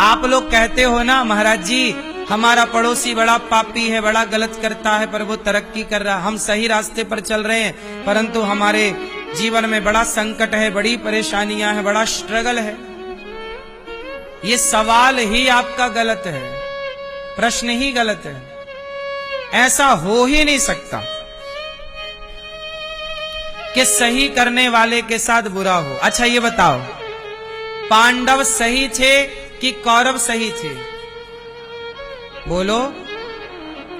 आप लोग कहते हो ना महाराज जी हमारा पड़ोसी बड़ा पापी है, बड़ा गलत करता है, पर वो तरक्की कर रहा, हम सही रास्ते पर चल रहे हैं, परंतु हमारे जीवन में बड़ा संकट है, बड़ी परेशानियां हैं, बड़ा स्ट्रगल है। ये सवाल ही आपका गलत है, प्रश्न ही गलत है। ऐसा हो ही नहीं सकता कि सही करने वाले के साथ बुरा हो। अच्छा ये बताओ, पांडव सही थे कि कौरव सही थे? बोलो,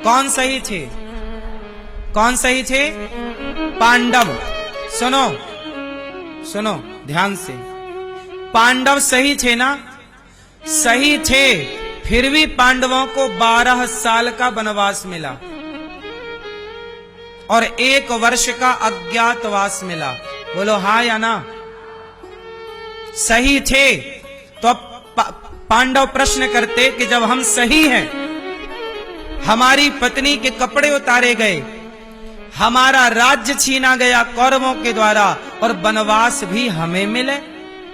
कौन सही थे? कौन सही थे? पांडव। सुनो सुनो ध्यान से, पांडव सही थे ना? सही थे, फिर भी पांडवों को 12 साल का वनवास मिला और 1 वर्ष का अज्ञातवास मिला। बोलो हाँ या ना? सही थे तो पांडव प्रश्न करते कि जब हम सही हैं, हमारी पत्नी के कपड़े उतारे गए, हमारा राज्य छीना गया कौरवों के द्वारा और वनवास भी हमें मिले,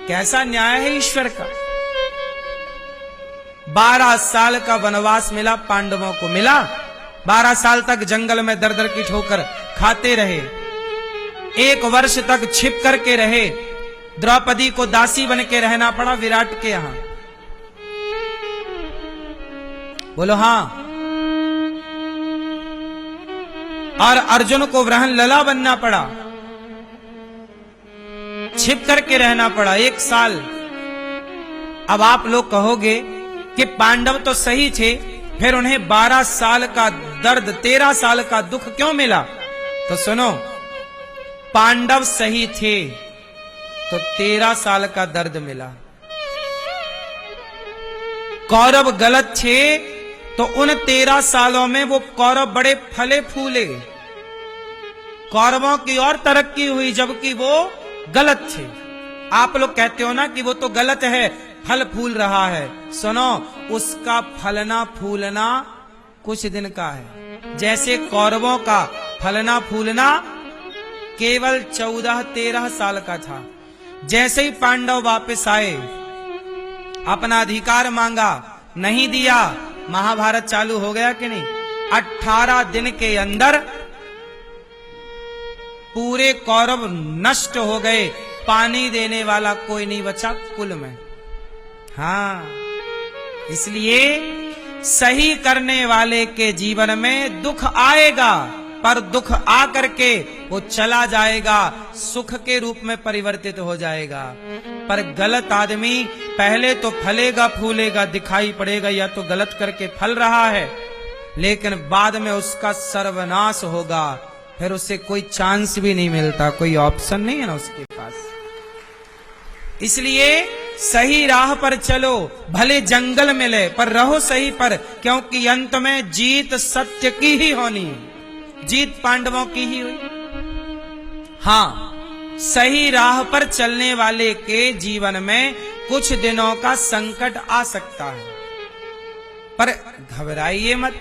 कैसा न्याय है ईश्वर का? 12 साल का वनवास मिला, पांडवों को मिला। 12 साल तक जंगल में दर दर की ठोकर खाते रहे, 1 वर्ष तक छिप करके रहे, द्रौपदी को दासी बन के रहना पड़ा विराट के यहां। बोलो हाँ। और अर्जुन को वृहन लला बनना पड़ा, छिप करके रहना पड़ा 1 साल। अब आप लोग कहोगे कि पांडव तो सही थे, फिर उन्हें 12 साल का दर्द, 13 साल का दुख क्यों मिला? तो सुनो, पांडव सही थे तो 13 साल का दर्द मिला। कौरव गलत थे तो उन 13 सालों में वो कौरव बड़े फले फूले, कौरवों की और तरक्की हुई, जबकि वो गलत थे। आप लोग कहते हो ना कि वो तो गलत है, फल फूल रहा है। सुनो, उसका फलना फूलना कुछ दिन का है, जैसे कौरवों का फलना फूलना केवल 14-13 साल का था। जैसे ही पांडव वापस आए, अपना अधिकार मांगा, नहीं दिया, महाभारत चालू हो गया कि नहीं? 18 दिन के अंदर पूरे कौरव नष्ट हो गए, पानी देने वाला कोई नहीं बचा कुल में। हाँ, इसलिए सही करने वाले के जीवन में दुख आएगा, पर दुख आकर के वो चला जाएगा, सुख के रूप में परिवर्तित हो जाएगा। पर गलत आदमी पहले तो फलेगा फूलेगा, दिखाई पड़ेगा या तो गलत करके फल रहा है, लेकिन बाद में उसका सर्वनाश होगा, फिर उसे कोई चांस भी नहीं मिलता, कोई ऑप्शन नहीं है ना उसके पास। इसलिए सही राह पर चलो, भले जंगल मिले पर रहो सही पर, क्योंकि अंत में जीत सत्य की ही होनी, जीत पांडवों की ही हुई। हाँ, सही राह पर चलने वाले के जीवन में कुछ दिनों का संकट आ सकता है, पर घबराइए मत,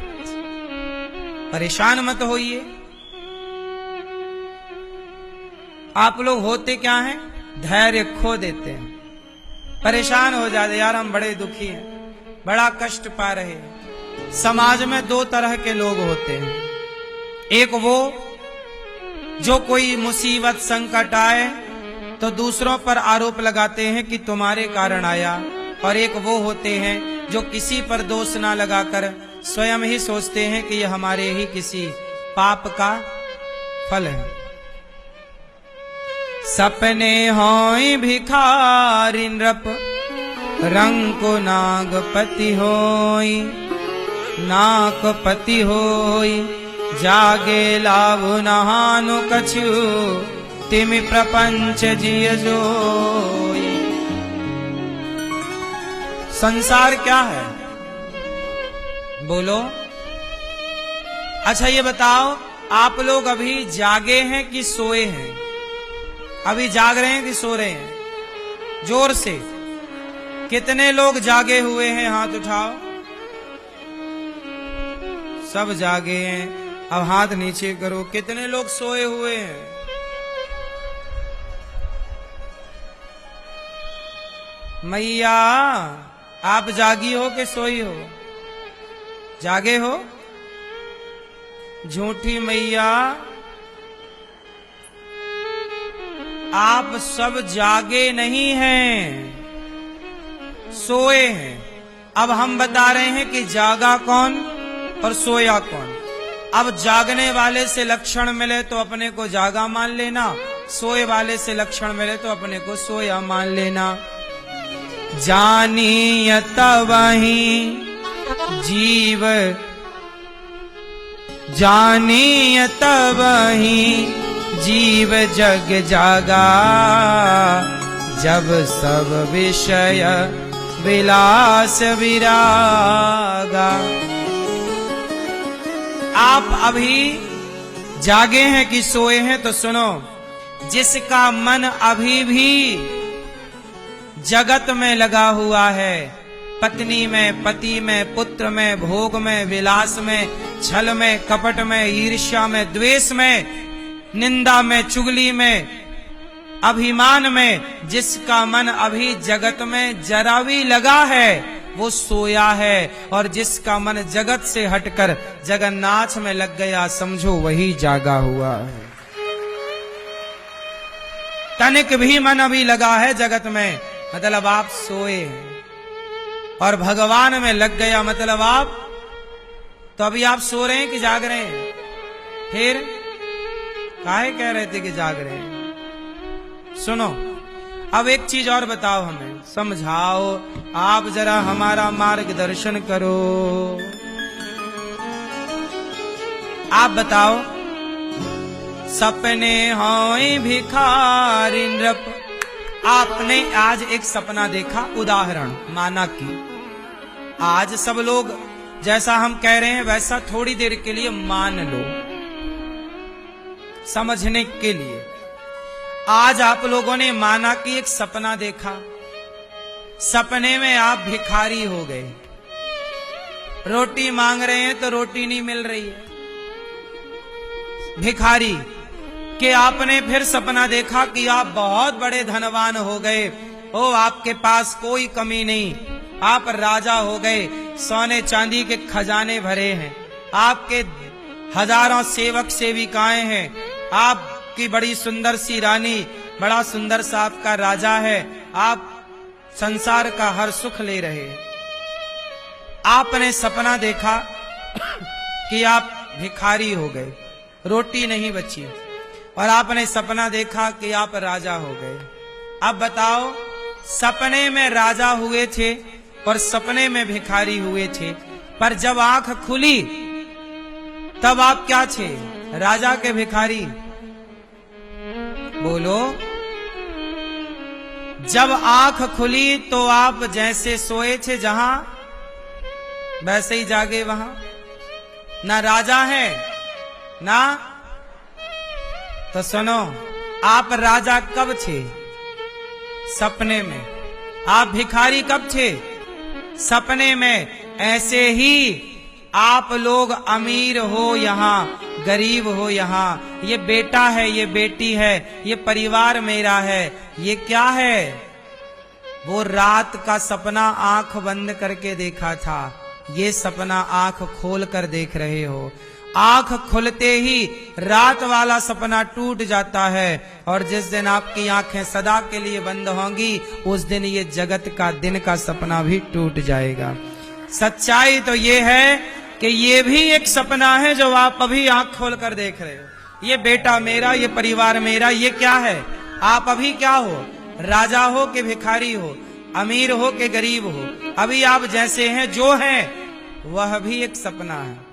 परेशान मत होइए। आप लोग होते क्या हैं? धैर्य खो देते हैं, परेशान हो जाते, यार हम बड़े दुखी हैं, बड़ा कष्ट पा रहे हैं। समाज में 2 तरह के लोग होते हैं, एक वो जो कोई मुसीबत संकट आए तो दूसरों पर आरोप लगाते हैं कि तुम्हारे कारण आया, और एक वो होते हैं जो किसी पर दोष ना लगाकर स्वयं ही सोचते हैं कि यह हमारे ही किसी पाप का फल है। सपने होई भिखारी नृप, रंग नागपति होई, नाकपति होई, जागे लाभु नहानु कछु, तिमि प्रपंच जिय जोई। संसार क्या है? बोलो। अच्छा ये बताओ, आप लोग अभी जागे हैं कि सोए हैं? अभी जाग रहे हैं कि सो रहे हैं? जोर से कितने लोग जागे हुए हैं? हाथ उठाओ। सब जागे हैं। अब हाथ नीचे करो। कितने लोग सोए हुए हैं? मैया आप जागी हो कि सोई हो? जागे हो? झूठी मैया, आप सब जागे नहीं हैं, सोए हैं। अब हम बता रहे हैं कि जागा कौन और सोया कौन। अब जागने वाले से लक्षण मिले तो अपने को जागा मान लेना, सोए वाले से लक्षण मिले तो अपने को सोया मान लेना। जानियत वही जीव, जानियत वही जीव जग जागा, जब सब विषय विलास विरागा। आप अभी जागे हैं कि सोए हैं? तो सुनो, जिसका मन अभी भी जगत में लगा हुआ है, पत्नी में, पति में, पुत्र में, भोग में, विलास में, छल में, कपट में, ईर्ष्या में, द्वेष में, निंदा में, चुगली में, अभिमान में, जिसका मन अभी जगत में जरा भी लगा है वो सोया है। और जिसका मन जगत से हटकर जगन्नाथ में लग गया, समझो वही जागा हुआ है। तनिक भी मन अभी लगा है जगत में, मतलब आप सोए हैं। और भगवान में लग गया, मतलब आप तो अभी आप सो रहे हैं कि जाग रहे हैं? फिर काहे कह रहे थे कि जाग रहे हैं? सुनो, अब एक चीज और बताओ, हमें समझाओ, आप जरा हमारा मार्गदर्शन करो। आप बताओ, सपने होए भिखारी नृप। आपने आज एक सपना देखा, उदाहरण माना कि आज सब लोग जैसा हम कह रहे हैं वैसा थोड़ी देर के लिए मान लो, समझने के लिए। आज आप लोगों ने माना कि एक सपना देखा, सपने में आप भिखारी हो गए, रोटी मांग रहे हैं तो रोटी नहीं मिल रही है, भिखारी के। आपने फिर सपना देखा कि आप बहुत बड़े धनवान हो गए, ओ आपके पास कोई कमी नहीं, आप राजा हो गए, सोने चांदी के खजाने भरे हैं, आपके हजारों सेवक सेविकाएं हैं, आपकी बड़ी सुंदर सी रानी, बड़ा सुंदर सा आपका राजा है, आप संसार का हर सुख ले रहे हैं। आपने सपना देखा कि आप भिखारी हो गए, रोटी नहीं बची, और आपने सपना देखा कि आप राजा हो गए। अब बताओ, सपने में राजा हुए थे और सपने में भिखारी हुए थे, पर जब आंख खुली तब आप क्या थे? राजा के भिखारी? बोलो। जब आंख खुली तो आप जैसे सोए थे जहां, वैसे ही जागे वहां। ना राजा है ना, तो सुनो, आप राजा कब थे? सपने में। आप भिखारी कब थे? सपने में। ऐसे ही आप लोग अमीर हो यहाँ, गरीब हो यहाँ, ये बेटा है, ये बेटी है, ये परिवार मेरा है, ये क्या है? वो रात का सपना आंख बंद करके देखा था, ये सपना आंख खोल कर देख रहे हो। आंख खुलते ही रात वाला सपना टूट जाता है, और जिस दिन आपकी आंखें सदा के लिए बंद होंगी, उस दिन ये जगत का दिन का सपना भी टूट जाएगा। सच्चाई तो ये है कि ये भी एक सपना है जो आप अभी आंख खोल कर देख रहे हो। ये बेटा मेरा, ये परिवार मेरा, ये क्या है? आप अभी क्या हो? राजा हो कि भिखारी हो, अमीर हो कि गरीब हो? अभी आप जैसे हैं, जो हैं, वह भी एक सपना है।